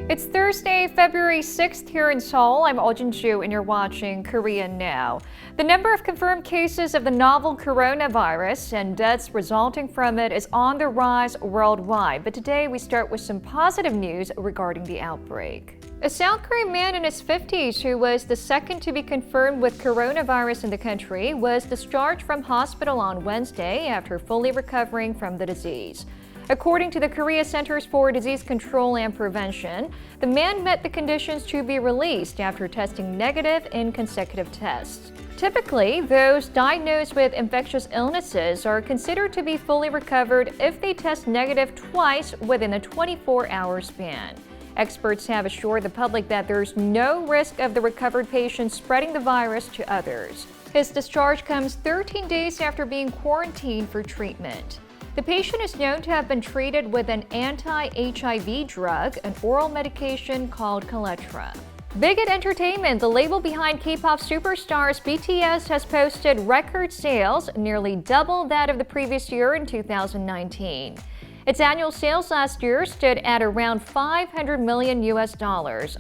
It's Thursday, February 6th here in Seoul. I'm Ju, and you're watching Korea Now. The number of confirmed cases of the novel coronavirus and deaths resulting from it is on the rise worldwide. But today we start with some positive news regarding the outbreak. A South Korean man in his 50s who was the second to be confirmed with coronavirus in the country was discharged from hospital on Wednesday after fully recovering from the disease. According to the Korea Centers for Disease Control and Prevention, the man met the conditions to be released after testing negative in consecutive tests. Typically, those diagnosed with infectious illnesses are considered to be fully recovered if they test negative twice within a 24-hour span. Experts have assured the public that there's no risk of the recovered patient spreading the virus to others. His discharge comes 13 days after being quarantined for treatment. The patient is known to have been treated with an anti-HIV drug, an oral medication called Kaletra. Big Hit Entertainment, the label behind K-pop superstars BTS, has posted record sales, nearly double that of the previous year in 2019. Its annual sales last year stood at around $500 million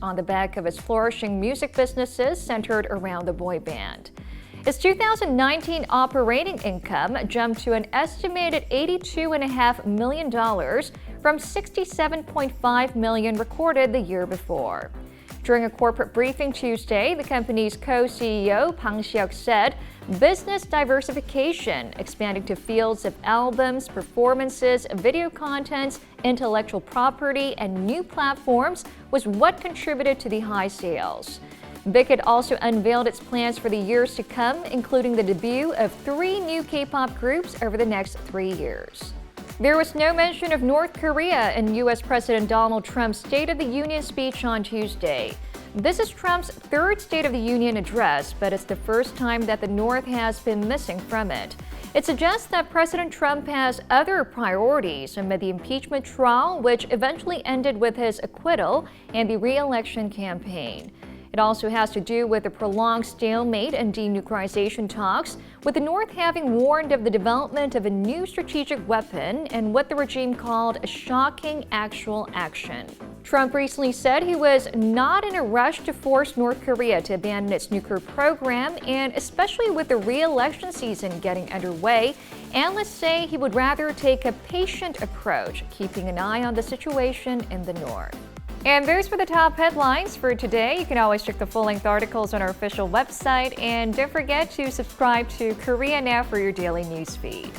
on the back of its flourishing music businesses centered around the boy band. Its 2019 operating income jumped to an estimated $82.5 million from $67.5 million recorded the year before. During a corporate briefing Tuesday, the company's co-CEO Bang Si-hyuk said business diversification, expanding to fields of albums, performances, video contents, intellectual property, and new platforms was what contributed to the high sales. Big Hit also unveiled its plans for the years to come, including the debut of 3 new K-pop groups over the next 3 years. There was no mention of North Korea in U.S. President Donald Trump's State of the Union speech on Tuesday. This is Trump's third State of the Union address, but it's the first time that the North has been missing from it. It suggests that President Trump has other priorities amid the impeachment trial, which eventually ended with his acquittal, and the re-election campaign. It also has to do with the prolonged stalemate and denuclearization talks, with the North having warned of the development of a new strategic weapon and what the regime called a shocking actual action. Trump recently said he was not in a rush to force North Korea to abandon its nuclear program, and especially with the re-election season getting underway, analysts say he would rather take a patient approach, keeping an eye on the situation in the North. And those were the top headlines for today. You can always check the full-length articles on our official website. And don't forget to subscribe to Korea Now for your daily news feed.